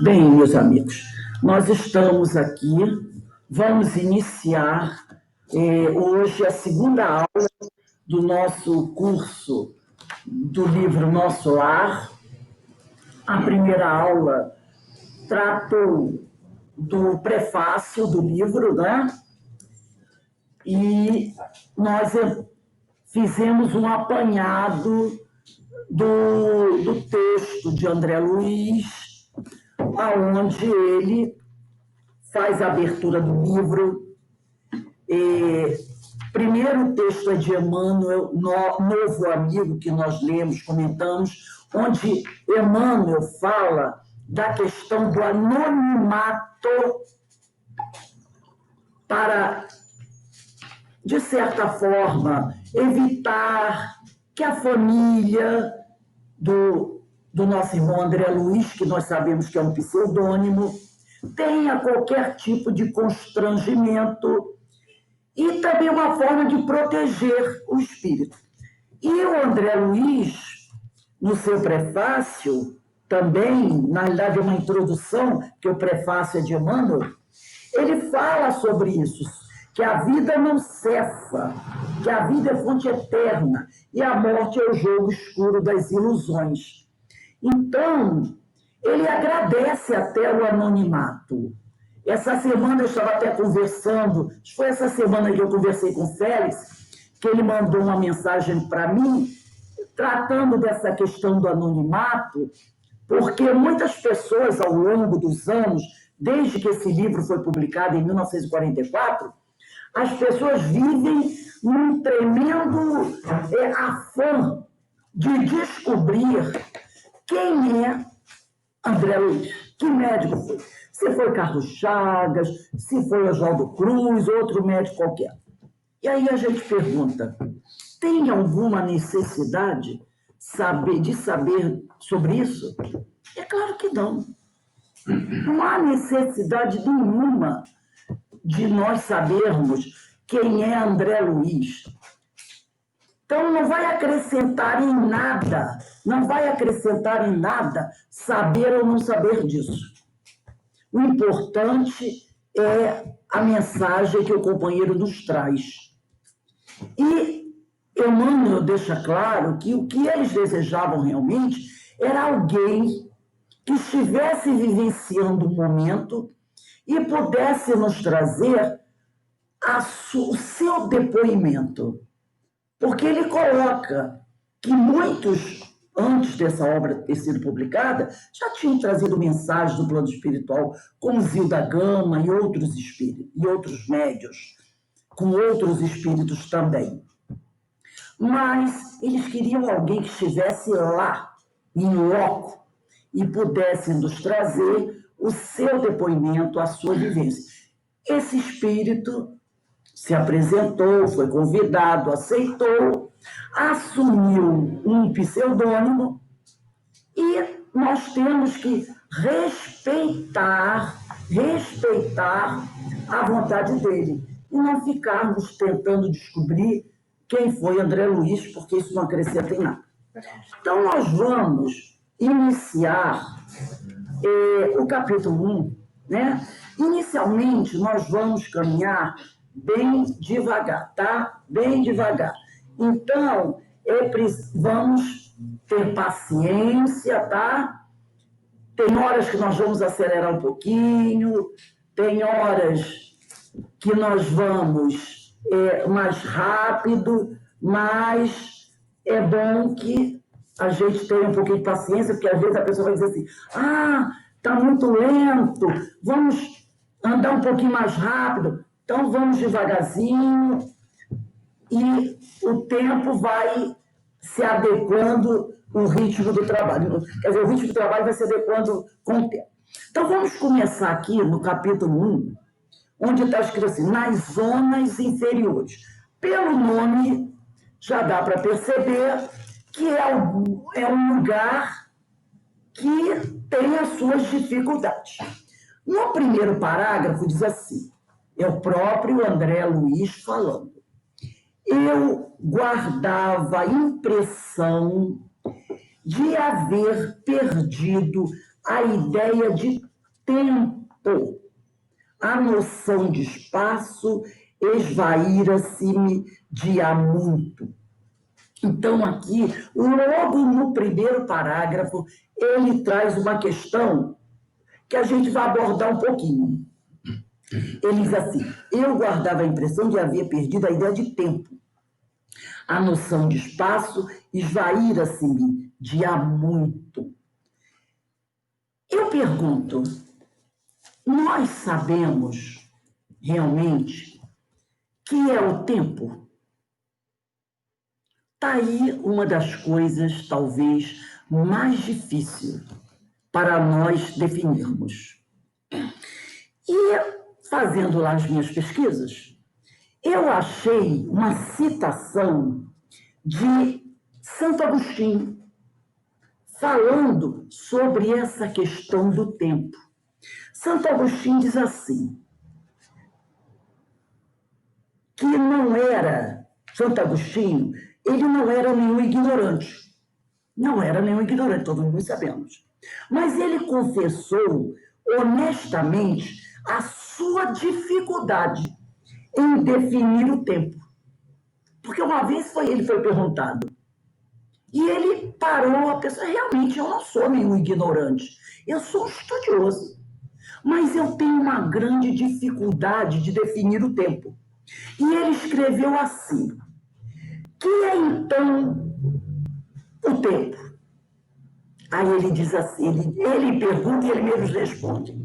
Bem, meus amigos, nós estamos aqui, vamos iniciar hoje a segunda aula do nosso curso do livro Nosso Lar. A primeira aula tratou do prefácio do livro, né? E nós fizemos um apanhado do texto de André Luiz, aonde ele faz a abertura do livro. Primeiro o texto é de Emmanuel, novo amigo que nós lemos, comentamos, onde Emmanuel fala da questão do anonimato para, de certa forma, evitar que a família do nosso irmão André Luiz, que nós sabemos que é um pseudônimo, tenha qualquer tipo de constrangimento e também uma forma de proteger o espírito. E o André Luiz, no seu prefácio, também, na realidade é uma introdução, que o prefácio é de Emmanuel, ele fala sobre isso, que a vida não cefa, que a vida é fonte eterna e a morte é o jogo escuro das ilusões. Então, ele agradece até o anonimato. Essa semana eu estava até conversando, foi essa semana que eu conversei com o Félix, que ele mandou uma mensagem para mim, tratando dessa questão do anonimato, porque muitas pessoas, ao longo dos anos, desde que esse livro foi publicado em 1944, as pessoas vivem num tremendo afã de descobrir quem é André Luiz, que médico foi. Se foi Carlos Chagas, se foi Oswaldo Cruz, outro médico qualquer. E aí a gente pergunta, tem alguma necessidade de saber sobre isso? É claro que não. Não há necessidade nenhuma de nós sabermos quem é André Luiz. Então, não vai acrescentar em nada saber ou não saber disso. O importante é a mensagem que o companheiro nos traz. E Emmanuel deixa claro que o que eles desejavam realmente era alguém que estivesse vivenciando o momento e pudesse nos trazer o seu depoimento. Porque ele coloca que muitos, antes dessa obra ter sido publicada, já tinham trazido mensagens do plano espiritual, como Zilda Gama e outros médios, com outros espíritos também. Mas eles queriam alguém que estivesse lá, em loco, e pudesse nos trazer o seu depoimento, a sua vivência. Esse espírito se apresentou, foi convidado, aceitou, assumiu um pseudônimo e nós temos que respeitar a vontade dele e não ficarmos tentando descobrir quem foi André Luiz, porque isso não acrescenta em nada. Então, nós vamos iniciar o capítulo 1, né? Inicialmente, nós vamos caminhar bem devagar, tá? Bem devagar. Então, vamos ter paciência, tá? Tem horas que nós vamos acelerar um pouquinho, tem horas que nós vamos mais rápido, mas é bom que a gente tenha um pouquinho de paciência, porque às vezes a pessoa vai dizer assim, está muito lento, vamos andar um pouquinho mais rápido. Então, vamos devagarzinho e o tempo vai se adequando ao ritmo do trabalho. Quer dizer, o ritmo do trabalho vai se adequando com o tempo. Então, vamos começar aqui no capítulo 1, onde está escrito assim, nas zonas inferiores. Pelo nome, já dá para perceber que é um lugar que tem as suas dificuldades. No primeiro parágrafo, diz assim, é o próprio André Luiz falando. Eu guardava a impressão de haver perdido a ideia de tempo. A noção de espaço esvaíra-se-me de há muito. Então, aqui, logo no primeiro parágrafo, ele traz uma questão que a gente vai abordar um pouquinho. Ele diz assim: eu guardava a impressão de haver perdido a ideia de tempo. A noção de espaço esvaíra-se-me de há muito. Eu pergunto, nós sabemos realmente que é o tempo? Está aí uma das coisas, talvez, mais difícil para nós definirmos. E, fazendo lá as minhas pesquisas, eu achei uma citação de Santo Agostinho, falando sobre essa questão do tempo. Santo Agostinho diz assim, que não era, Santo Agostinho, ele não era nenhum ignorante. Não era nenhum ignorante, todos nós sabemos. Mas ele confessou honestamente a sua dificuldade em definir o tempo. Porque uma vez ele foi perguntado, e ele parou, a pessoa, realmente eu não sou nenhum ignorante, eu sou um estudioso, mas eu tenho uma grande dificuldade de definir o tempo. E ele escreveu assim, que é então o tempo? Aí ele diz assim, ele pergunta e ele mesmo responde.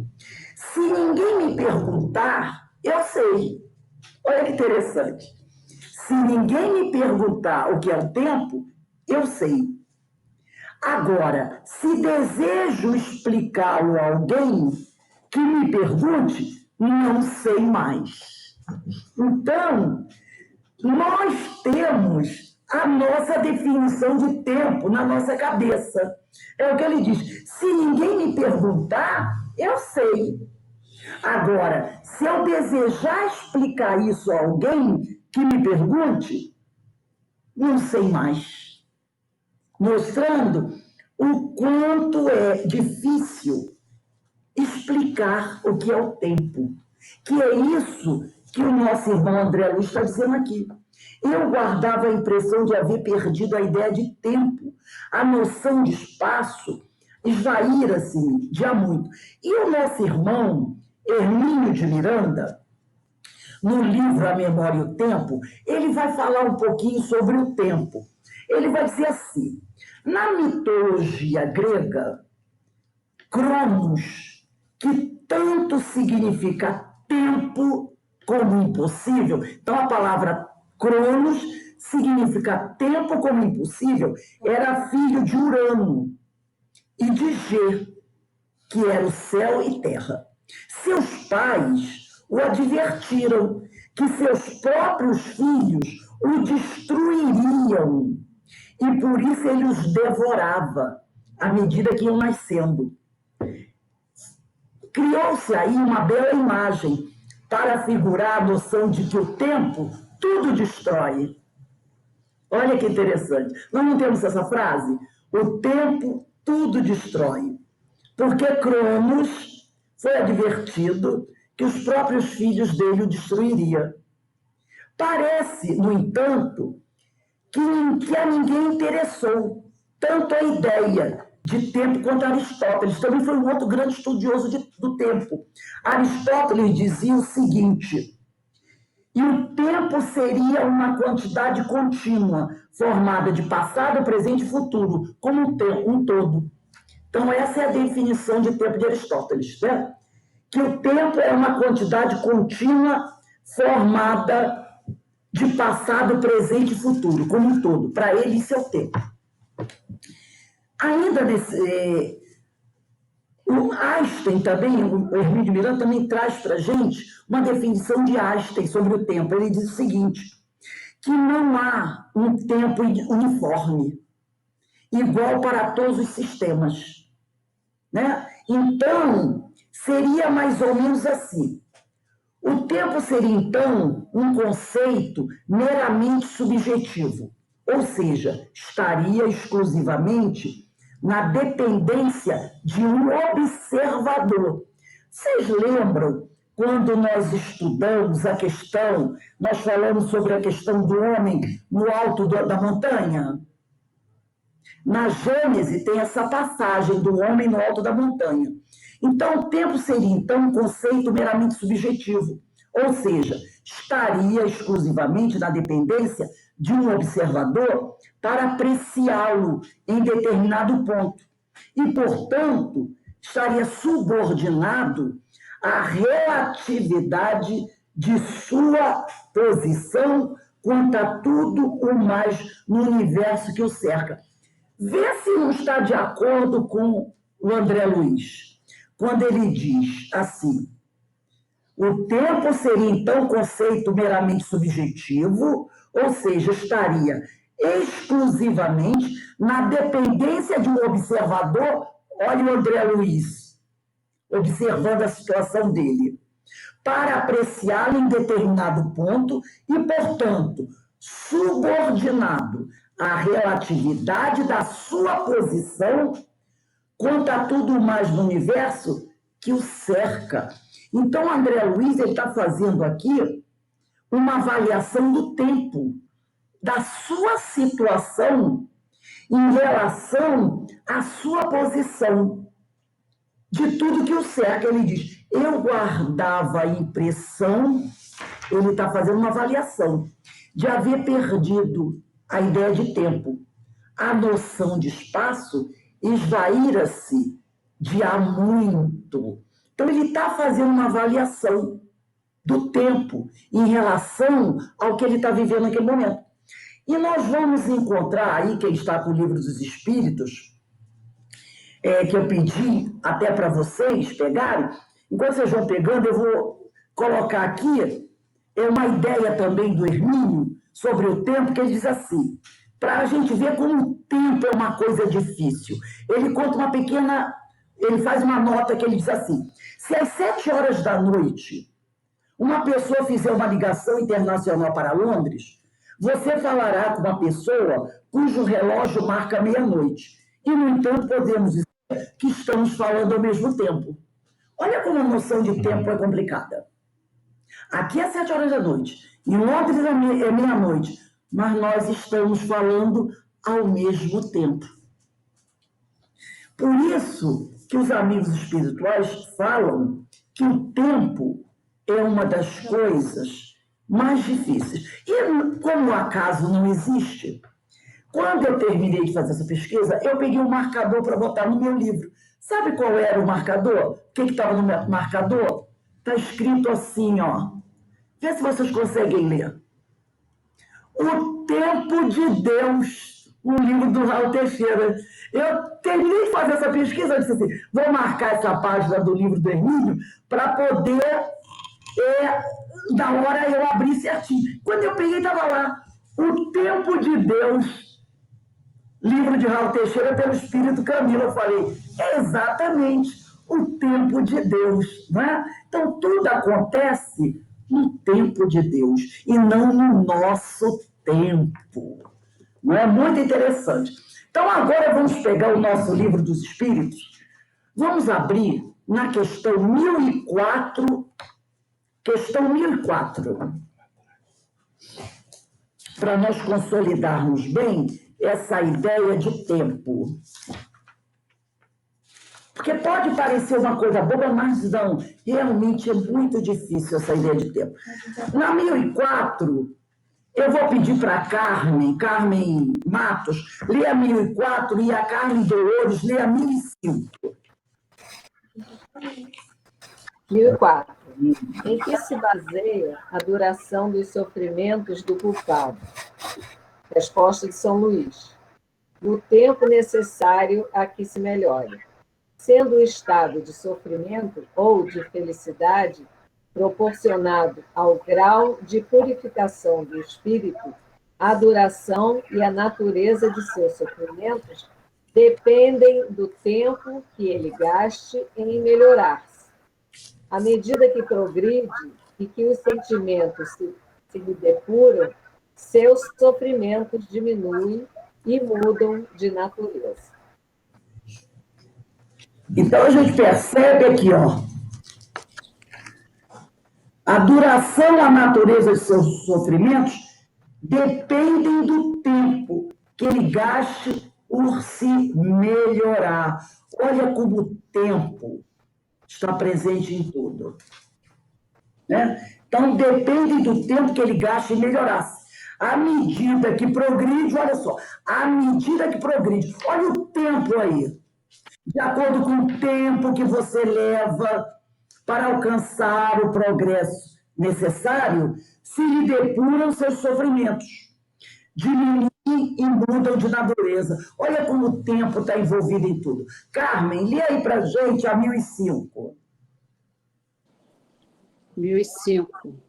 Se ninguém me perguntar, eu sei. Olha que interessante. Se ninguém me perguntar o que é o tempo, eu sei. Agora, se desejo explicá-lo a alguém que me pergunte, não sei mais. Então, nós temos a nossa definição de tempo na nossa cabeça. É o que ele diz. Se ninguém me perguntar, eu sei. Agora, se eu desejar explicar isso a alguém que me pergunte, não sei mais. Mostrando o quanto é difícil explicar o que é o tempo. Que é isso que o nosso irmão André Luiz está dizendo aqui. Eu guardava a impressão de haver perdido a ideia de tempo, a noção de espaço esvaíra-se de há muito. E o nosso irmão Hermínio de Miranda, no livro A Memória e o Tempo, ele vai falar um pouquinho sobre o tempo. Ele vai dizer assim, na mitologia grega, Cronos, que tanto significa tempo como impossível, então a palavra Cronos significa tempo como impossível, era filho de Urano e de Gê, que era o céu e terra. Seus pais o advertiram que seus próprios filhos o destruiriam e por isso ele os devorava à medida que iam nascendo. Criou-se aí uma bela imagem para figurar a noção de que o tempo tudo destrói. Olha que interessante. Nós não temos essa frase? O tempo tudo destrói. Porque Cronos foi advertido que os próprios filhos dele o destruiriam. Parece, no entanto, que a ninguém interessou tanto a ideia de tempo quanto Aristóteles. Também foi um outro grande estudioso do tempo. Aristóteles dizia o seguinte, e o tempo seria uma quantidade contínua, formada de passado, presente e futuro, como um todo. Então, essa é a definição de tempo de Aristóteles, né? Que o tempo é uma quantidade contínua formada de passado, presente e futuro, como um todo. Para ele, isso é o tempo. Ainda o Einstein também, o Hermínio de Miranda, também traz para a gente uma definição de Einstein sobre o tempo. Ele diz o seguinte, que não há um tempo uniforme, igual para todos os sistemas, né? Então, seria mais ou menos assim. O tempo seria, então, um conceito meramente subjetivo, ou seja, estaria exclusivamente na dependência de um observador, Vocês lembram quando nós estudamos a questão, nós falamos sobre a questão do homem no alto da montanha? Na Gênese tem essa passagem do homem no alto da montanha. Então, o tempo seria, então, um conceito meramente subjetivo, ou seja, estaria exclusivamente na dependência de um observador para apreciá-lo em determinado ponto. E, portanto, estaria subordinado à relatividade de sua posição quanto a tudo o mais no universo que o cerca. Vê se não está de acordo com o André Luiz, quando ele diz assim: o tempo seria, então, conceito meramente subjetivo, ou seja, estaria exclusivamente na dependência de um observador. Olha o André Luiz, observando a situação dele, para apreciá-lo em determinado ponto e, portanto, subordinado à relatividade da sua posição quanto a tudo mais no universo que o cerca. Então, André Luiz está fazendo aqui uma avaliação do tempo, da sua situação em relação à sua posição, de tudo que o cerca. Ele diz, eu guardava a impressão, ele está fazendo uma avaliação, de haver perdido a ideia de tempo. A noção de espaço esvaíra-se de há muito. Então, ele está fazendo uma avaliação do tempo em relação ao que ele está vivendo naquele momento. E nós vamos encontrar aí, quem está com o Livro dos Espíritos, que eu pedi até para vocês pegarem. Enquanto vocês vão pegando, eu vou colocar aqui uma ideia também do Hermínio sobre o tempo, que ele diz assim, para a gente ver como o tempo é uma coisa difícil. Ele conta uma pequena, ele faz uma nota que ele diz assim, se às 7 horas da noite uma pessoa fizer uma ligação internacional para Londres, você falará com uma pessoa cujo relógio marca meia-noite. E, no entanto, podemos dizer que estamos falando ao mesmo tempo. Olha como a noção de tempo é complicada. Aqui é 7 horas da noite, em Londres é meia-noite, mas nós estamos falando ao mesmo tempo. Por isso que os amigos espirituais falam que o tempo é uma das coisas mais difíceis. E como o acaso não existe, quando eu terminei de fazer essa pesquisa, eu peguei um marcador para botar no meu livro. Sabe qual era o marcador? O que estava no meu marcador? Está escrito assim, ó. Vê se vocês conseguem ler. O Tempo de Deus, o livro do Raul Teixeira. Eu terminei de fazer essa pesquisa, eu disse assim, vou marcar essa página do livro do Hermínio para poder, na hora eu abrir certinho. Quando eu peguei, estava lá, O Tempo de Deus, livro de Raul Teixeira pelo Espírito Camilo. Eu falei, é exatamente o tempo de Deus, não é? Então, tudo acontece no tempo de Deus e não no nosso tempo. Não é muito interessante. Então, agora vamos pegar o nosso livro dos Espíritos, vamos abrir na questão 1004, questão 1004, para nós consolidarmos bem essa ideia de tempo. Porque pode parecer uma coisa boba, mas não. Realmente é muito difícil essa ideia de tempo. Na 1004, eu vou pedir para a Carmen Matos, ler a 1004 e a Carmen Dolores ler a 1005. 1004. Em que se baseia a duração dos sofrimentos do culpado? Resposta de São Luís. No tempo necessário a que se melhore. Sendo o estado de sofrimento ou de felicidade proporcionado ao grau de purificação do espírito, a duração e a natureza de seus sofrimentos dependem do tempo que ele gaste em melhorar-se. À medida que progride e que os sentimentos se lhe depuram, seus sofrimentos diminuem e mudam de natureza. Então, a gente percebe aqui, ó, A duração, a natureza de seus sofrimentos dependem do tempo que ele gaste por se melhorar. Olha como o tempo está presente em tudo. Né? Então, depende do tempo que ele gasta em melhorar-se. À medida que progride, olha só, à medida que progride, olha o tempo aí. De acordo com o tempo que você leva para alcançar o progresso necessário, se lhe depuram seus sofrimentos, diminuem e mudam de natureza. Olha como o tempo está envolvido em tudo. Carmen, lê aí para a gente a 1005. 1005.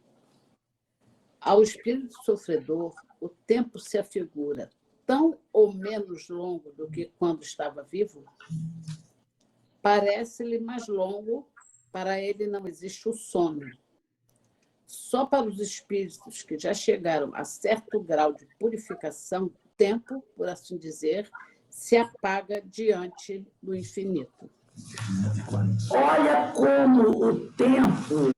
Ao espírito sofredor, o tempo se afigura tão ou menos longo do que quando estava vivo? Parece-lhe mais longo, para ele não existe o sono. Só para os espíritos que já chegaram a certo grau de purificação, o tempo, por assim dizer, se apaga diante do infinito. Olha como o tempo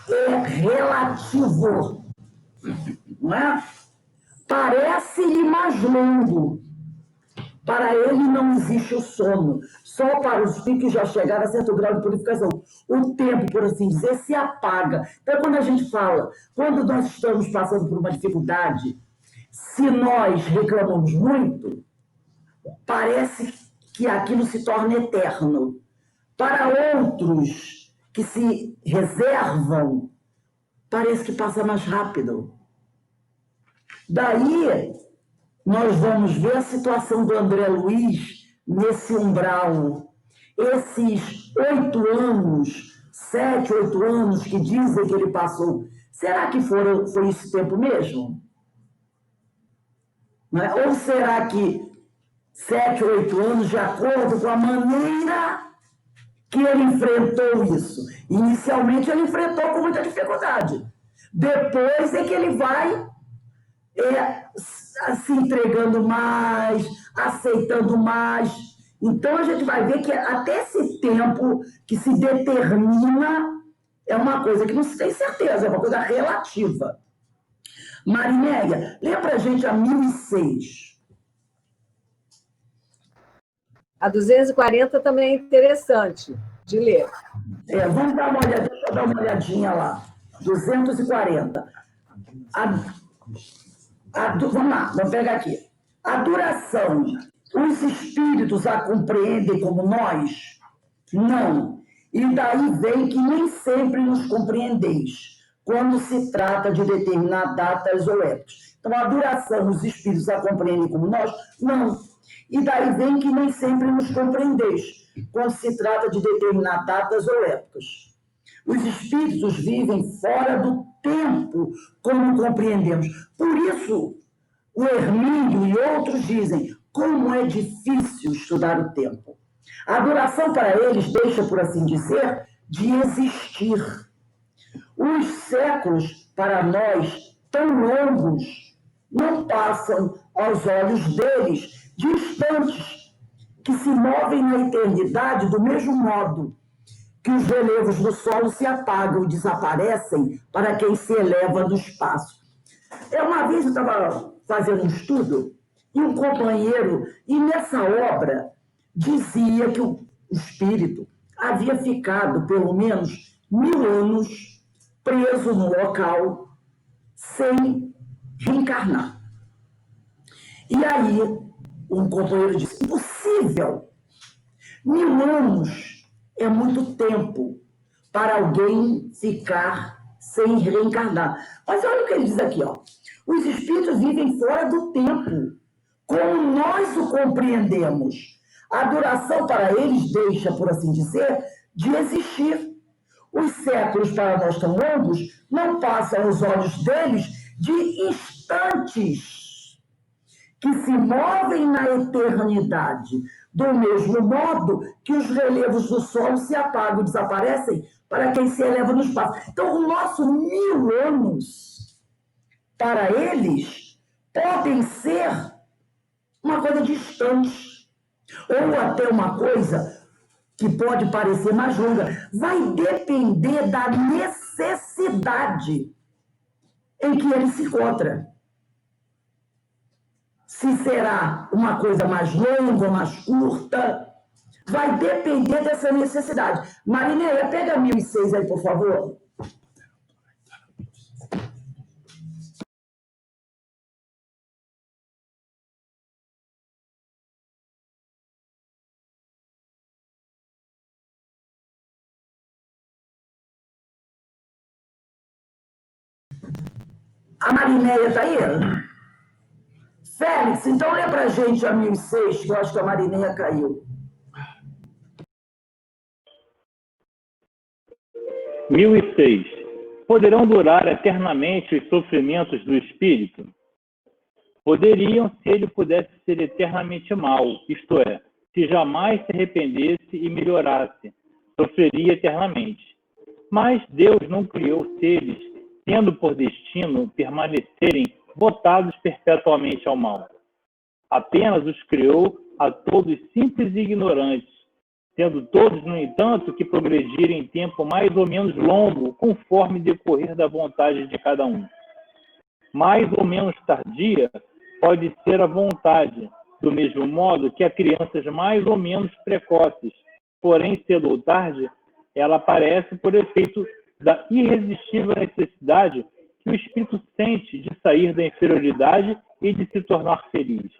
é relativo, não é? Parece-lhe mais longo. Para ele não existe o sono. Só para os que já chegaram a certo grau de purificação. O tempo, por assim dizer, se apaga. Então, quando a gente fala, quando nós estamos passando por uma dificuldade, se nós reclamamos muito, parece que aquilo se torna eterno. Para outros que se reservam, parece que passa mais rápido. Daí, nós vamos ver a situação do André Luiz nesse umbral. Esses 8 anos, 7, 8 anos que dizem que ele passou, será que foi esse tempo mesmo? Não é? Ou será que 7, 8 anos de acordo com a maneira que ele enfrentou isso? Inicialmente ele enfrentou com muita dificuldade. Depois é que ele vai se entregando mais, aceitando mais. Então, a gente vai ver que até esse tempo que se determina é uma coisa que não se tem certeza, é uma coisa relativa. Marinéia, lê para a gente a 1006. A 240 também é interessante de ler. Vamos dar uma olhadinha, deixa eu dar uma olhadinha lá. 240. Vamos lá, vamos pegar aqui. A duração, os espíritos a compreendem como nós? Não. E daí vem que nem sempre nos compreendeis, quando se trata de determinar datas ou épocas. Então, a duração, os espíritos a compreendem como nós? Não. E daí vem que nem sempre nos compreendeis, quando se trata de determinar datas ou épocas. Os espíritos vivem fora do tempo, como compreendemos. Por isso, o Hermínio e outros dizem como é difícil estudar o tempo. A duração para eles deixa, por assim dizer, de existir. Os séculos, para nós, tão longos, não passam aos olhos deles distantes, que se movem na eternidade do mesmo modo que os relevos do solo se apagam e desaparecem para quem se eleva no espaço. Uma vez eu estava fazendo um estudo e um companheiro, e nessa obra dizia que o espírito havia ficado pelo menos 1000 anos preso no local sem reencarnar. E aí um companheiro disse: impossível! 1000 anos é muito tempo para alguém ficar sem reencarnar. Mas olha o que ele diz aqui, ó. Os espíritos vivem fora do tempo, como nós o compreendemos. A duração para eles deixa, por assim dizer, de existir. Os séculos para nós tão longos não passam aos olhos deles de instantes que se movem na eternidade, do mesmo modo que os relevos do Sol se apagam e desaparecem para quem se eleva no espaço. Então, o nosso 1000 anos, para eles, podem ser uma coisa distante, ou até uma coisa que pode parecer mais longa, vai depender da necessidade em que ele se encontra. Se será uma coisa mais longa ou mais curta, vai depender dessa necessidade. Marineia, pega 1006 aí, por favor. A Marineia está aí? Félix, então lê para a gente a 1006, que eu acho que a Marineia caiu. 1006. Poderão durar eternamente os sofrimentos do espírito? Poderiam, se ele pudesse ser eternamente mau, isto é, se jamais se arrependesse e melhorasse, sofreria eternamente. Mas Deus não criou seres, tendo por destino permanecerem votados perpetuamente ao mal. Apenas os criou a todos simples e ignorantes, tendo todos, no entanto, que progredir em tempo mais ou menos longo, conforme decorrer da vontade de cada um. Mais ou menos tardia pode ser a vontade, do mesmo modo que a crianças mais ou menos precoces, porém, cedo ou tarde, ela aparece por efeito da irresistível necessidade que o espírito sente de sair da inferioridade e de se tornar feliz.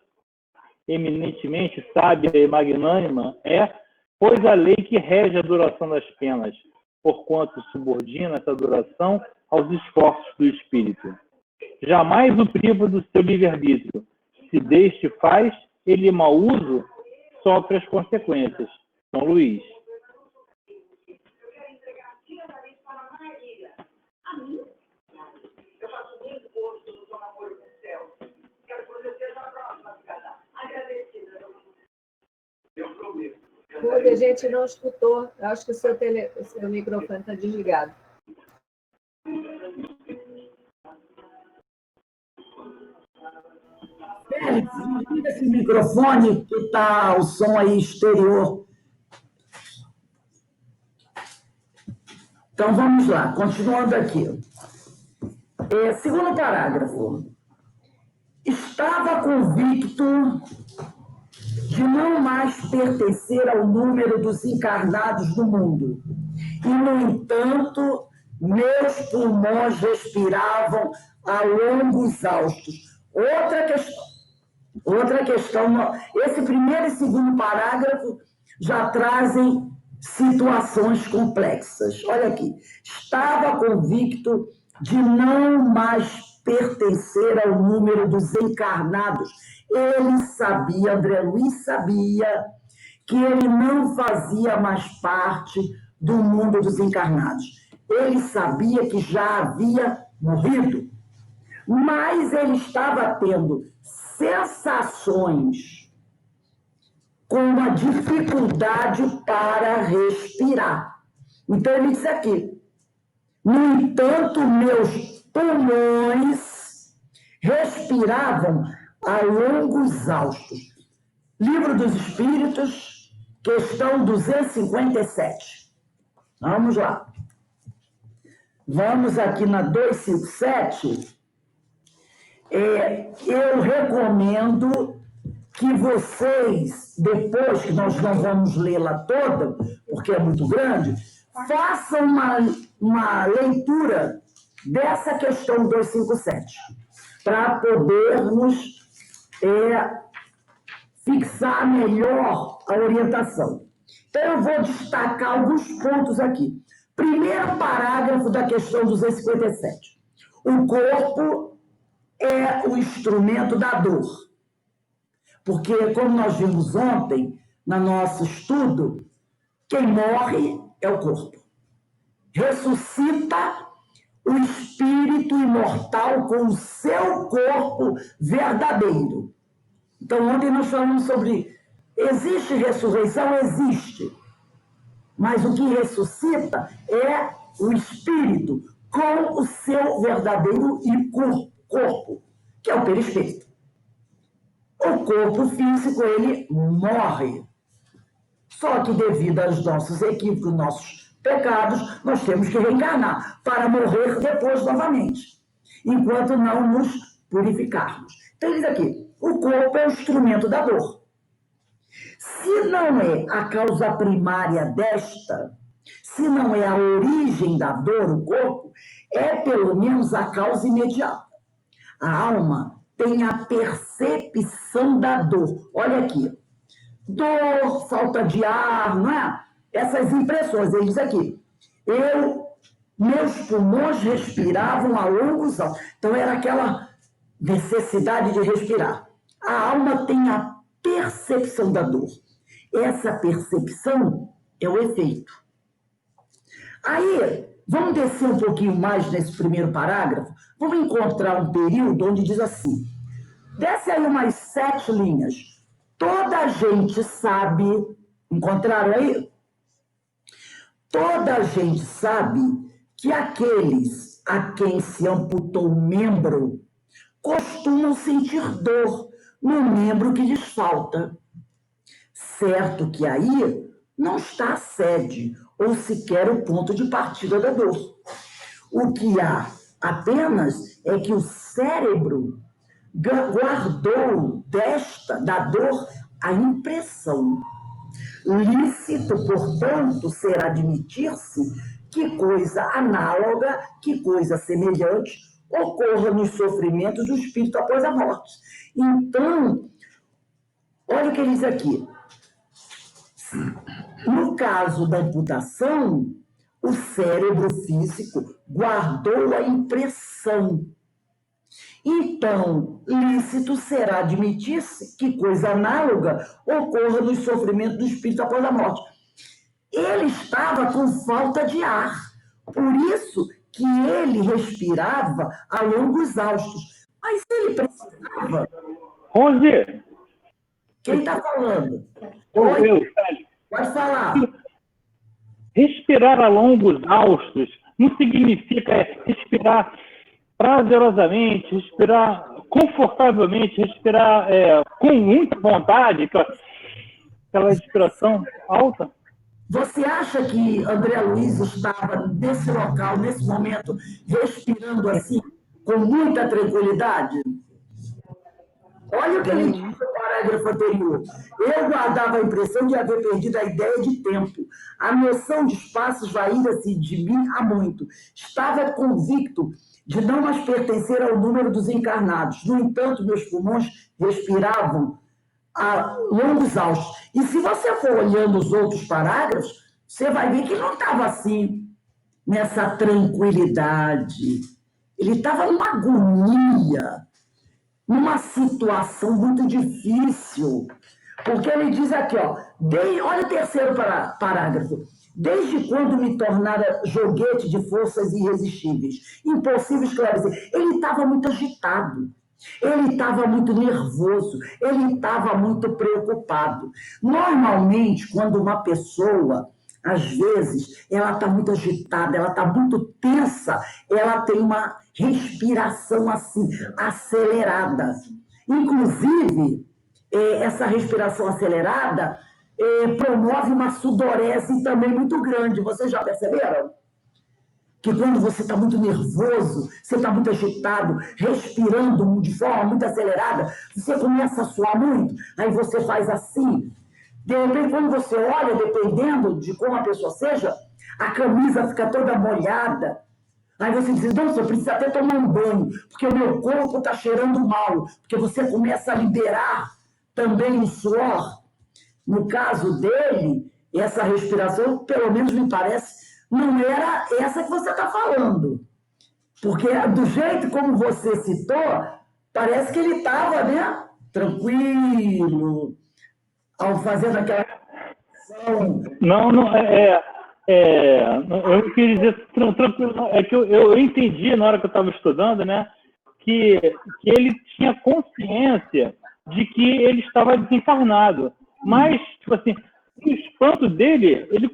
Eminentemente sábia e magnânima é, pois, a lei que rege a duração das penas, porquanto subordina essa duração aos esforços do espírito. Jamais o priva do seu livre-arbítrio. Se deste faz, ele mau uso, sofre as consequências. São Luís. Rui, a gente não escutou. Eu acho que o seu microfone está desligado. Félix, desliga esse microfone que está o som aí exterior. Então, vamos lá, continuando aqui. Segundo parágrafo. Estava convicto de não mais pertencer ao número dos encarnados do mundo. E, no entanto, meus pulmões respiravam a longos exaustos. Outra questão, esse primeiro e segundo parágrafo já trazem situações complexas. Olha aqui, estava convicto de não mais pertencer ao número dos encarnados. Ele sabia, André Luiz sabia, que ele não fazia mais parte do mundo dos encarnados. Ele sabia que já havia morrido, mas ele estava tendo sensações com uma dificuldade para respirar. Então, ele disse aqui, no entanto, meus pulmões respiravam a longos exaustos. Livro dos Espíritos, questão 257. Vamos lá. Vamos aqui na 257. Eu recomendo que vocês, depois que nós não vamos lê-la toda, porque é muito grande, façam uma leitura dessa questão 257, para podermos fixar melhor a orientação. Então, eu vou destacar alguns pontos aqui. Primeiro parágrafo da questão 257. O corpo é o instrumento da dor. Porque, como nós vimos ontem, no nosso estudo, quem morre é o corpo. Ressuscita o espírito imortal com o seu corpo verdadeiro. Então, ontem nós falamos sobre, existe ressurreição? Existe. Mas o que ressuscita é o espírito com o seu verdadeiro corpo, que é o perispírito. O corpo físico, ele morre. Só que devido aos nossos equívocos, nossos pecados, nós temos que reencarnar para morrer depois novamente, enquanto não nos purificarmos. Então, ele diz aqui, o corpo é o instrumento da dor. Se não é a causa primária desta, se não é a origem da dor, o corpo, é pelo menos a causa imediata. A alma tem a percepção da dor. Olha aqui. Dor, falta de ar, não é? Essas impressões. Ele diz aqui. Meus pulmões respiravam a longos anos. Então era aquela necessidade de respirar. A alma tem a percepção da dor. Essa percepção é o efeito. Aí, vamos descer um pouquinho mais nesse primeiro parágrafo. Vamos encontrar um período onde diz assim. Desce aí umas 7 linhas. Toda a gente sabe... Encontraram aí? Toda a gente sabe que aqueles a quem se amputou um membro costumam sentir dor no membro que lhes falta. Certo que aí não está a sede ou sequer o ponto de partida da dor. O que há apenas é que o cérebro guardou da dor a impressão. Lícito, portanto, será admitir-se que coisa análoga, que coisa semelhante ocorra nos sofrimentos do espírito após a morte. Então, olha o que ele diz aqui. No caso da amputação, o cérebro físico guardou a impressão. Então, lícito será admitir-se que coisa análoga ocorra nos sofrimentos do espírito após a morte. Ele estava com falta de ar, por isso que ele respirava a longos haustos. Mas ele precisava... Rose! Quem está falando? Eu. Pode falar. Respirar a longos haustos não significa respirar prazerosamente, respirar confortavelmente, respirar com muita vontade, aquela respiração alta. Você acha que André Luiz estava nesse local, nesse momento, respirando assim, com muita tranquilidade? Olha o que ele disse no parágrafo anterior. Eu guardava a impressão de haver perdido a ideia de tempo. A noção de espaço esvaíra-se de mim há muito. Estava convicto de não mais pertencer ao número dos encarnados. No entanto, meus pulmões respiravam a longos haustos. E se você for olhando os outros parágrafos, você vai ver que não estava assim, nessa tranquilidade. Ele estava numa agonia, numa situação muito difícil. Porque ele diz aqui, ó, olha o terceiro parágrafo. Desde quando me tornara joguete de forças irresistíveis, impossível esclarecer. Ele estava muito agitado, ele estava muito nervoso, ele estava muito preocupado. Normalmente, quando uma pessoa, às vezes, ela está muito agitada, ela está muito tensa, ela tem uma respiração assim, acelerada. Inclusive, essa respiração acelerada promove uma sudorese também muito grande. Vocês já perceberam? Que quando você está muito nervoso, você está muito agitado, respirando de forma muito acelerada, você começa a suar muito, aí você faz assim. De repente, quando você olha, dependendo de como a pessoa seja, a camisa fica toda molhada. Aí você diz, nossa, eu preciso até tomar um banho, porque o meu corpo está cheirando mal, porque você começa a liberar também o suor. No caso dele, essa respiração, pelo menos me parece, não era essa que você está falando. Porque do jeito como você citou, parece que ele estava, né, tranquilo, ao fazer aquela ação. Não, eu não quis dizer tranquilo, não. É que eu entendi na hora que eu estava estudando, né, que ele tinha consciência de que ele estava desencarnado. Mas, tipo assim, no espanto dele, ele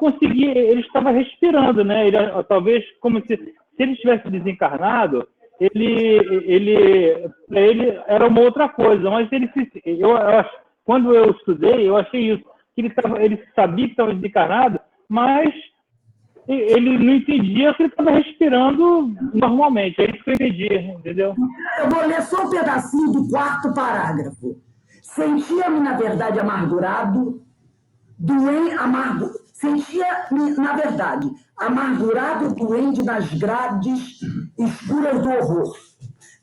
estava respirando, né? Ele, talvez como se ele estivesse desencarnado, para ele era uma outra coisa. Mas quando eu estudei, eu achei isso, que ele sabia que estava desencarnado, mas ele não entendia que ele estava respirando normalmente. É isso que eu entendi, entendeu? Eu vou ler só um pedacinho do 4º parágrafo. Sentia-me, na verdade, amargurado, sentia-me, na verdade, amargurado, doente nas grades escuras do horror,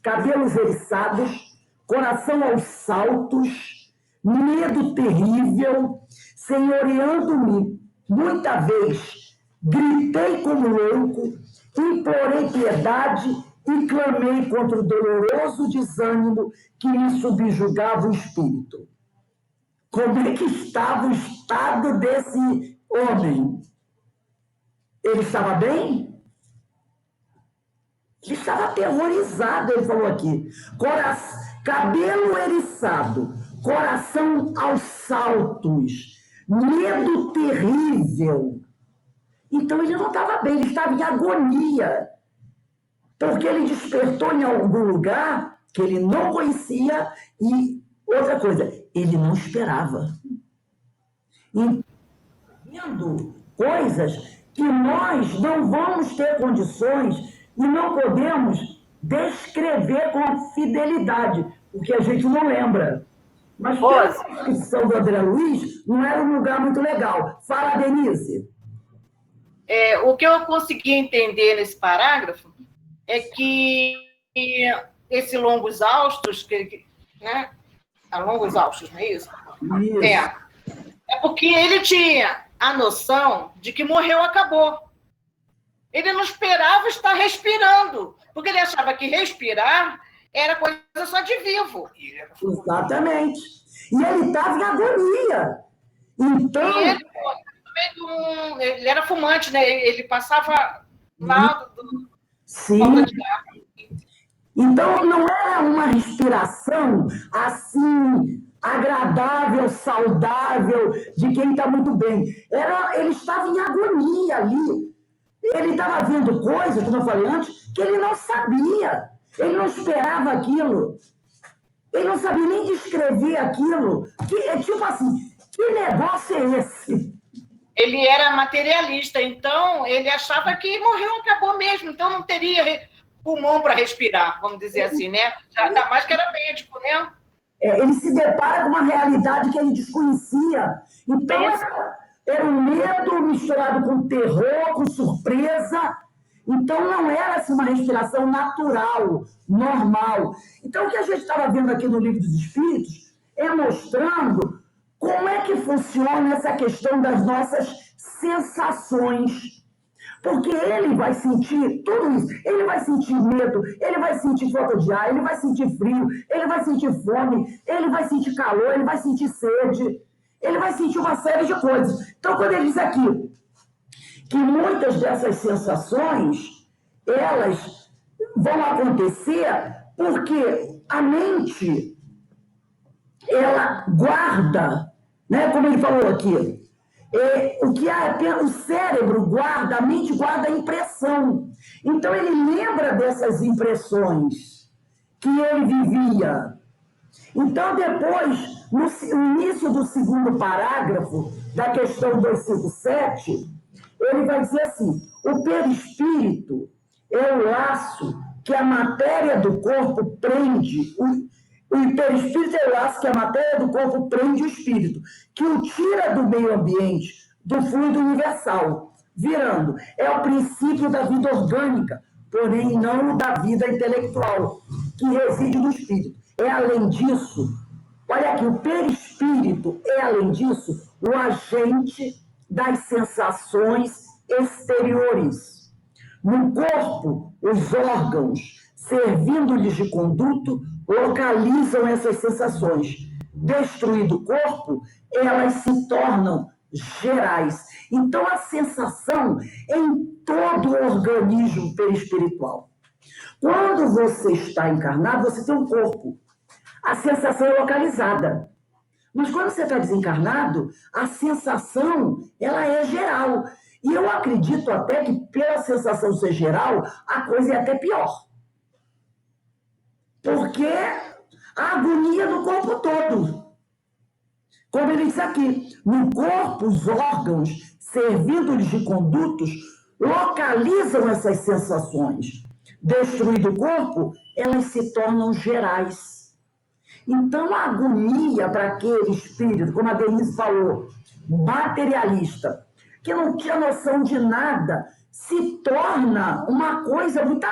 cabelos eriçados, coração aos saltos, medo terrível, senhoreando-me muita vez, gritei como louco, implorei piedade e clamei contra o doloroso desânimo que me subjugava o espírito. Como é que estava o estado desse homem? Ele estava bem? Ele estava aterrorizado, ele falou aqui. Cabelo eriçado, coração aos saltos, medo terrível. Então ele não estava bem, ele estava em agonia. Porque ele despertou em algum lugar que ele não conhecia e, outra coisa, ele não esperava. E vendo coisas que nós não vamos ter condições e não podemos descrever com fidelidade, porque a gente não lembra. Mas pela descrição do André Luiz, não era um lugar muito legal. Fala, Denise. O que eu consegui entender nesse parágrafo é que esse longos austos, né? Longos austos, não é isso? Isso. É porque ele tinha a noção de que morreu, acabou. Ele não esperava estar respirando, porque ele achava que respirar era coisa só de vivo. Exatamente. E ele estava em agonia. Então... Ele era fumante, né? Ele passava lá do... Sim. Então, não era uma respiração assim, agradável, saudável, de quem está muito bem. Ele estava em agonia ali. Ele estava vendo coisas, como eu falei antes, que ele não sabia. Ele não esperava aquilo. Ele não sabia nem descrever aquilo. Tipo assim, que negócio é esse? Ele era materialista, então ele achava que morreu, acabou mesmo, então não teria pulmão para respirar, vamos dizer assim, né? Ainda mais que era médico, né? Ele se depara com uma realidade que ele desconhecia. Então, era um medo misturado com terror, com surpresa. Então, não era assim, uma respiração natural, normal. Então, o que a gente estava vendo aqui no Livro dos Espíritos é mostrando como é que funciona essa questão das nossas sensações. Porque ele vai sentir tudo isso. Ele vai sentir medo, ele vai sentir falta de ar, ele vai sentir frio, ele vai sentir fome, ele vai sentir calor, ele vai sentir sede, ele vai sentir uma série de coisas. Então, quando ele diz aqui que muitas dessas sensações, elas vão acontecer porque a mente, ela guarda, né, como ele falou aqui, o cérebro guarda, a mente guarda a impressão. Então, ele lembra dessas impressões que ele vivia. Então, depois, no início do 2º parágrafo da questão 257, ele vai dizer assim: o perispírito é o laço que a matéria do corpo prende, o perispírito é o laço que a matéria do corpo prende o espírito, que o tira do meio ambiente, do fluido universal, virando. É o princípio da vida orgânica, porém não da vida intelectual, que reside no espírito. É além disso, olha aqui, o perispírito é além disso o agente das sensações exteriores. No corpo, os órgãos, servindo-lhes de conduto, localizam essas sensações. Destruído o corpo, elas se tornam gerais. Então, a sensação é em todo o organismo perispiritual. Quando você está encarnado, você tem um corpo. A sensação é localizada. Mas quando você está desencarnado, a sensação, ela é geral. E eu acredito até que, pela sensação ser geral, a coisa é até pior. Porque a agonia do corpo todo. Como ele diz aqui, no corpo, os órgãos, servindo-lhes de condutos, localizam essas sensações. Destruído o corpo, elas se tornam gerais. Então, a agonia para aquele espírito, como a Denise falou, materialista, que não tinha noção de nada, se torna uma coisa muito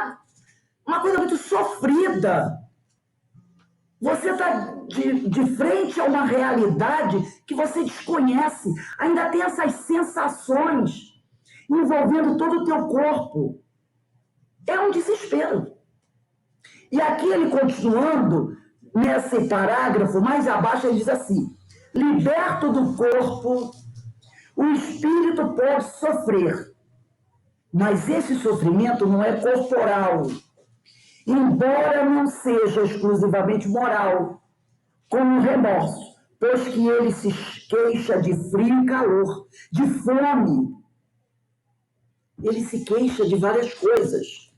sofrida. Você está de frente a uma realidade que você desconhece. Ainda tem essas sensações envolvendo todo o teu corpo. É um desespero. E aqui ele, continuando, nesse parágrafo, mais abaixo, ele diz assim: liberto do corpo, o espírito pode sofrer, mas esse sofrimento não é corporal, embora não seja exclusivamente moral, como o remorso, pois que ele se queixa de frio e calor, de fome. Ele se queixa de várias coisas.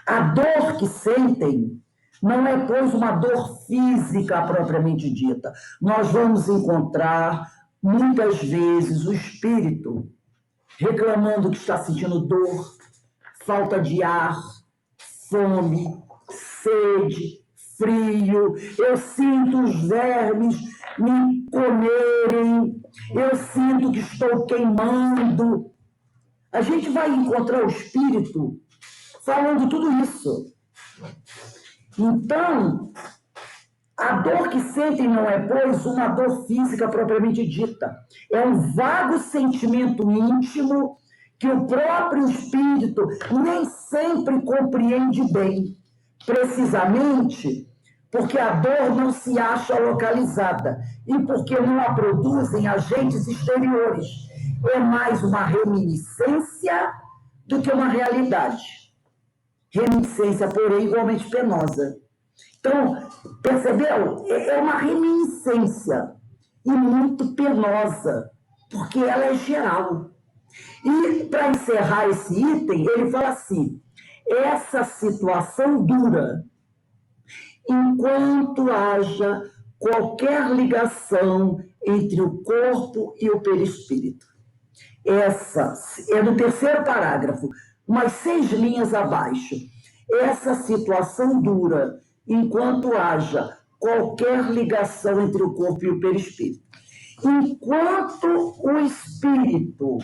A dor que sentem não é, pois, uma dor física propriamente dita. Nós vamos encontrar, muitas vezes, o espírito reclamando que está sentindo dor, falta de ar, fome, sede, frio. Eu sinto os vermes me comerem, eu sinto que estou queimando. A gente vai encontrar o espírito falando tudo isso. Então, a dor que sentem não é, pois, uma dor física propriamente dita. É um vago sentimento íntimo que o próprio espírito nem sempre compreende bem, precisamente porque a dor não se acha localizada e porque não a produzem agentes exteriores. É mais uma reminiscência do que uma realidade. Reminiscência, porém, igualmente penosa. Então, percebeu? É uma reminiscência e muito penosa, porque ela é geral. E, para encerrar esse item, ele fala assim: essa situação dura enquanto haja qualquer ligação entre o corpo e o perispírito. Essa é no terceiro parágrafo, umas 6 linhas abaixo. Essa situação dura enquanto haja qualquer ligação entre o corpo e o perispírito. Enquanto o espírito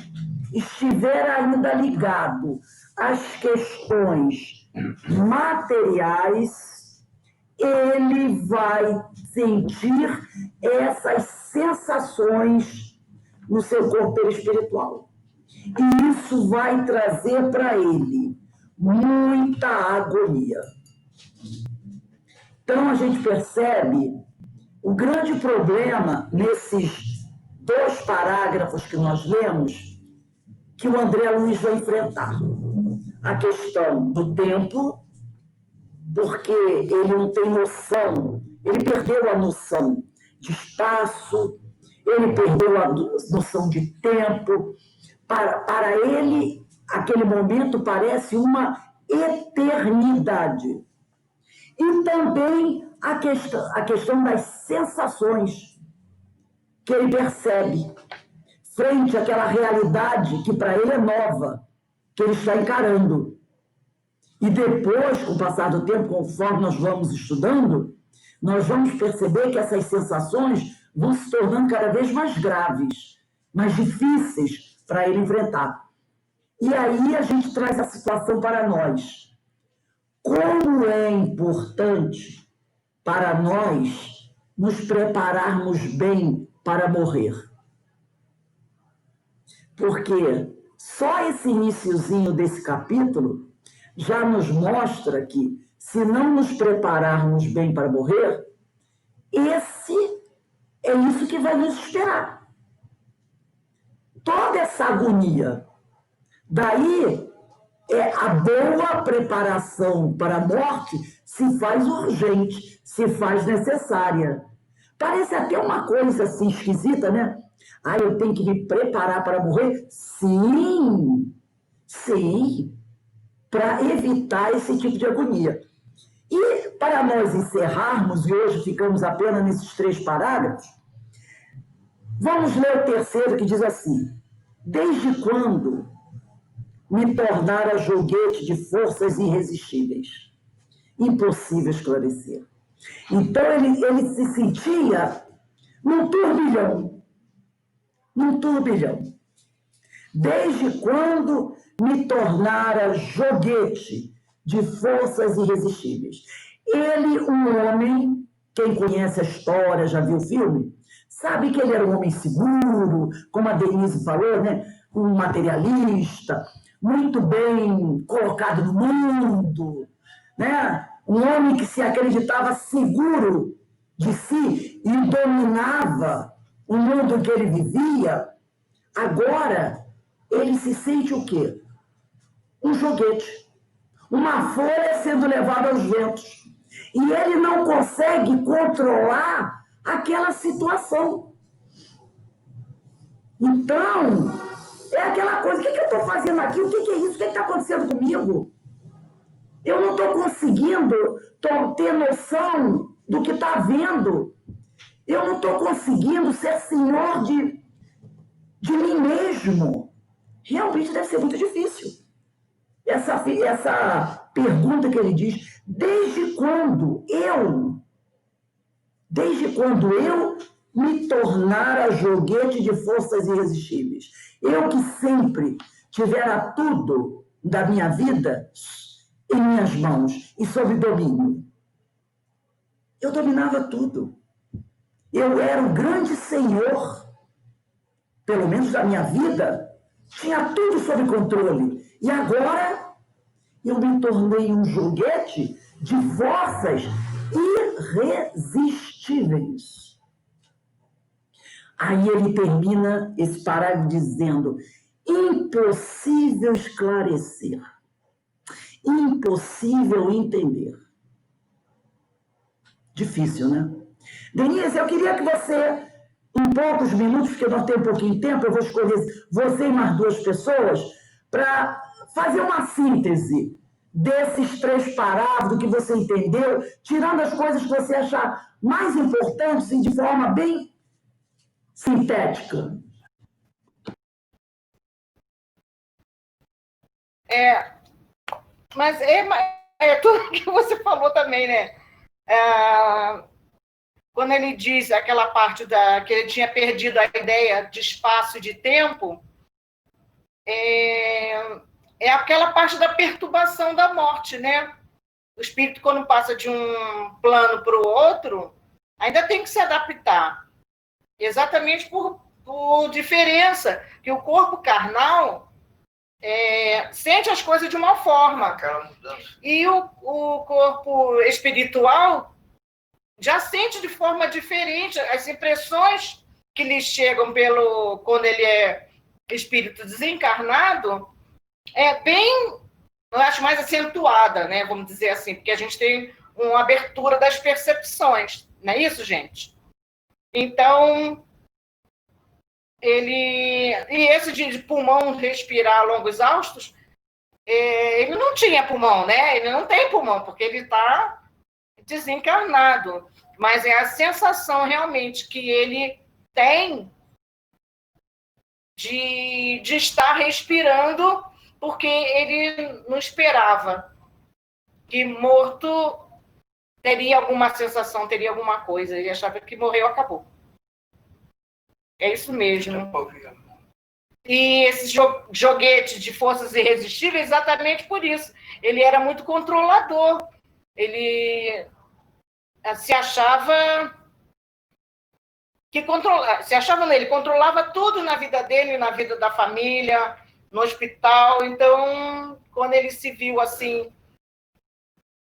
estiver ainda ligado às questões materiais, ele vai sentir essas sensações no seu corpo perispiritual. E isso vai trazer para ele muita agonia. Então, a gente percebe o grande problema nesses 2 parágrafos que nós lemos, que o André Luiz vai enfrentar. A questão do tempo, porque ele não tem noção, ele perdeu a noção de espaço, ele perdeu a noção de tempo. Para ele, aquele momento parece uma eternidade. E também a questão das sensações que ele percebe frente àquela realidade que para ele é nova, que ele está encarando. E depois, com o passar do tempo, conforme nós vamos estudando, nós vamos perceber que essas sensações vão se tornando cada vez mais graves, mais difíceis para ele enfrentar. E aí a gente traz a situação para nós. Como é importante para nós nos prepararmos bem para morrer. Porque só esse iniciozinho desse capítulo já nos mostra que, se não nos prepararmos bem para morrer, é isso que vai nos esperar. Toda essa agonia. Daí, a boa preparação para a morte se faz urgente, se faz necessária. Parece até uma coisa assim esquisita, né? Eu tenho que me preparar para morrer? Sim, para evitar esse tipo de agonia. E para nós encerrarmos, e hoje ficamos apenas nesses 3 parágrafos, Vamos ler o terceiro, que diz assim: desde quando me tornara joguete de forças irresistíveis? Impossível esclarecer. Então ele se sentia num turbilhão. Num turbilhão. Desde quando me tornara joguete de forças irresistíveis? Ele, um homem, quem conhece a história, já viu o filme, sabe que ele era um homem seguro, como a Denise falou, né? Um materialista, muito bem colocado no mundo, né? Um homem que se acreditava seguro de si e dominava o mundo em que ele vivia. Agora, ele se sente o quê? Um joguete, uma folha sendo levada aos ventos. E ele não consegue controlar aquela situação. Então, é aquela coisa: o que eu estou fazendo aqui? O que é isso? O que está acontecendo comigo? Eu não estou conseguindo ter noção do que está havendo. Eu não estou conseguindo ser senhor de mim mesmo. Realmente deve ser muito difícil. Essa pergunta que ele diz: desde quando eu me tornara joguete de forças irresistíveis? Eu que sempre tivera tudo da minha vida em minhas mãos e sob domínio. Eu dominava tudo. Eu era o grande senhor, pelo menos da minha vida, tinha tudo sob controle. E agora eu me tornei um joguete de forças irresistíveis. Aí ele termina esse parágrafo dizendo: impossível esclarecer, impossível entender. Difícil, né? Denise, eu queria que você, em poucos minutos, porque nós temos pouquinho de tempo, eu vou escolher você e mais duas pessoas para fazer uma síntese desses 3 parágrafos, do que você entendeu, tirando as coisas que você achar mais importantes e de forma bem sintética. Mas tudo que você falou também, né? Quando ele diz aquela parte que ele tinha perdido a ideia de espaço e de tempo, é aquela parte da perturbação da morte, né? O espírito, quando passa de um plano para o outro, ainda tem que se adaptar. Exatamente por diferença, que o corpo carnal sente as coisas de uma forma. E o corpo espiritual já sente de forma diferente. As impressões que lhe chegam quando ele é espírito desencarnado é bem, eu acho, mais acentuada, né? Vamos dizer assim, porque a gente tem uma abertura das percepções, não é isso, gente? Então, e esse de pulmão respirar longos exaustos, ele não tinha pulmão, né? Ele não tem pulmão, porque ele está desencarnado. Mas é a sensação realmente que ele tem de estar respirando, porque ele não esperava que morto teria alguma sensação, teria alguma coisa. Ele achava que morreu, acabou. É isso mesmo. E esse joguete de forças irresistíveis, exatamente por isso. Ele era muito controlador. Ele se achava ele controlava tudo na vida dele, na vida da família, no hospital. Então, quando ele se viu assim,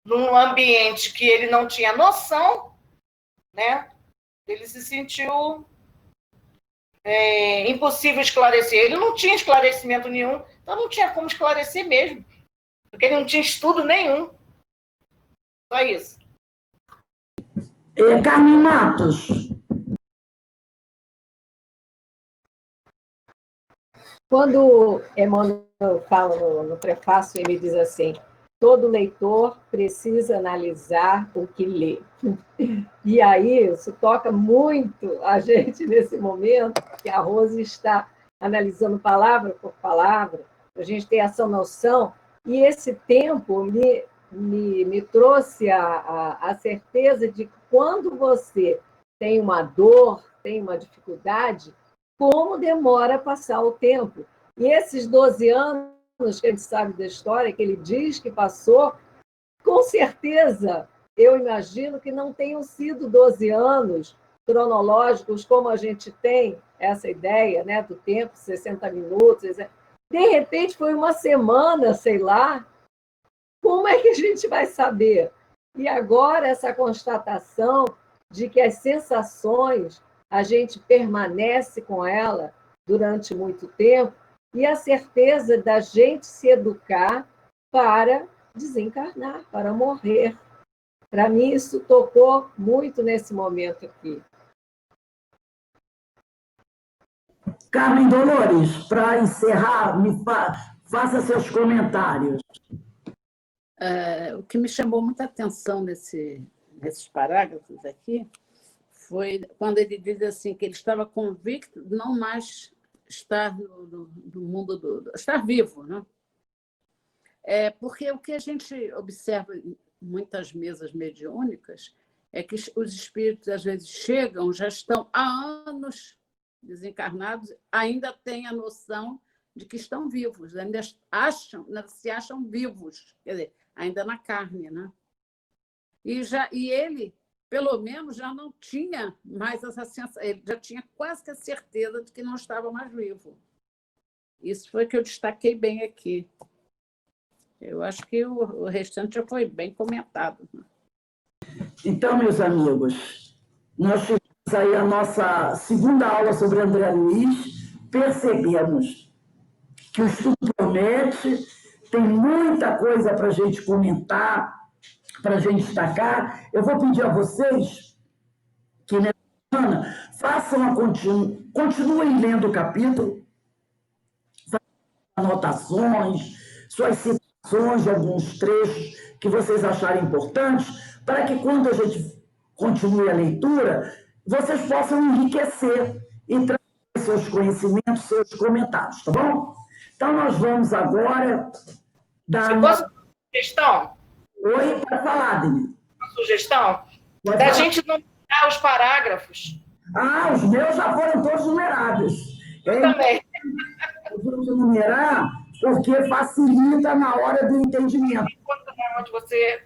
num ambiente que ele não tinha noção, né, ele se sentiu impossível esclarecer. Ele não tinha esclarecimento nenhum, então não tinha como esclarecer mesmo, porque ele não tinha estudo nenhum. Só isso. Carmen Matos. Quando Emmanuel fala no prefácio, ele diz assim: todo leitor precisa analisar o que lê. E aí, isso toca muito a gente nesse momento, que a Rose está analisando palavra por palavra, para a gente ter essa noção, e esse tempo me trouxe a certeza de que quando você tem uma dor, tem uma dificuldade, como demora a passar o tempo. E esses 12 anos que a gente sabe da história, que ele diz que passou, com certeza, eu imagino que não tenham sido 12 anos cronológicos, como a gente tem essa ideia, né, do tempo, 60 minutos. De repente, foi uma semana, sei lá. Como é que a gente vai saber? E agora, essa constatação de que as sensações, a gente permanece com ela durante muito tempo, e a certeza da gente se educar para desencarnar, para morrer. Para mim, isso tocou muito nesse momento aqui. Carmen Dolores, para encerrar, faça seus comentários. O que me chamou muita atenção nesses parágrafos aqui foi quando ele diz assim que ele estava convicto de não mais estar no mundo estar vivo, né? Porque o que a gente observa em muitas mesas mediúnicas é que os espíritos às vezes chegam, já estão há anos desencarnados, ainda têm a noção de que estão vivos, ainda se acham vivos, quer dizer, ainda na carne, né? E ele, pelo menos, já não tinha mais essa sensação, ele já tinha quase que a certeza de que não estava mais vivo. Isso foi que eu destaquei bem aqui. Eu acho que o restante já foi bem comentado. Então, meus amigos, nós tivemos aí a nossa segunda aula sobre André Luiz, percebemos que o estudo promete, tem muita coisa para a gente comentar, para a gente destacar. Eu vou pedir a vocês que nessa semana continuem lendo o capítulo, anotações, suas citações de alguns trechos que vocês acharem importantes, para que quando a gente continue a leitura, vocês possam enriquecer e trazer seus conhecimentos, seus comentários, tá bom? Então, nós vamos agora dar... Se posso uma sugestão? Oi, pode falar, Denise. Uma sugestão? Pode Da falar. gente numerar os parágrafos. Os meus já foram todos numerados. Eu também. Vamos numerar porque facilita na hora do entendimento. Onde você...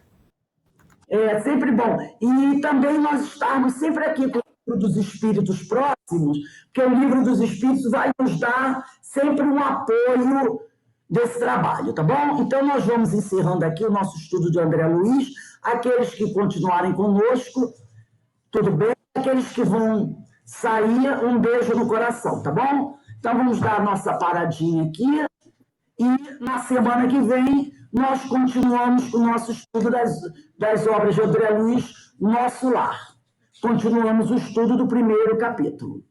É sempre bom. E também nós estamos sempre aqui com o Livro dos Espíritos próximos, porque o Livro dos Espíritos vai nos dar sempre um apoio desse trabalho, tá bom? Então, nós vamos encerrando aqui o nosso estudo de André Luiz. Aqueles que continuarem conosco, tudo bem? Aqueles que vão sair, um beijo no coração, tá bom? Então, vamos dar a nossa paradinha aqui. E na semana que vem, nós continuamos com o nosso estudo das obras de André Luiz, Nosso Lar. Continuamos o estudo do primeiro capítulo.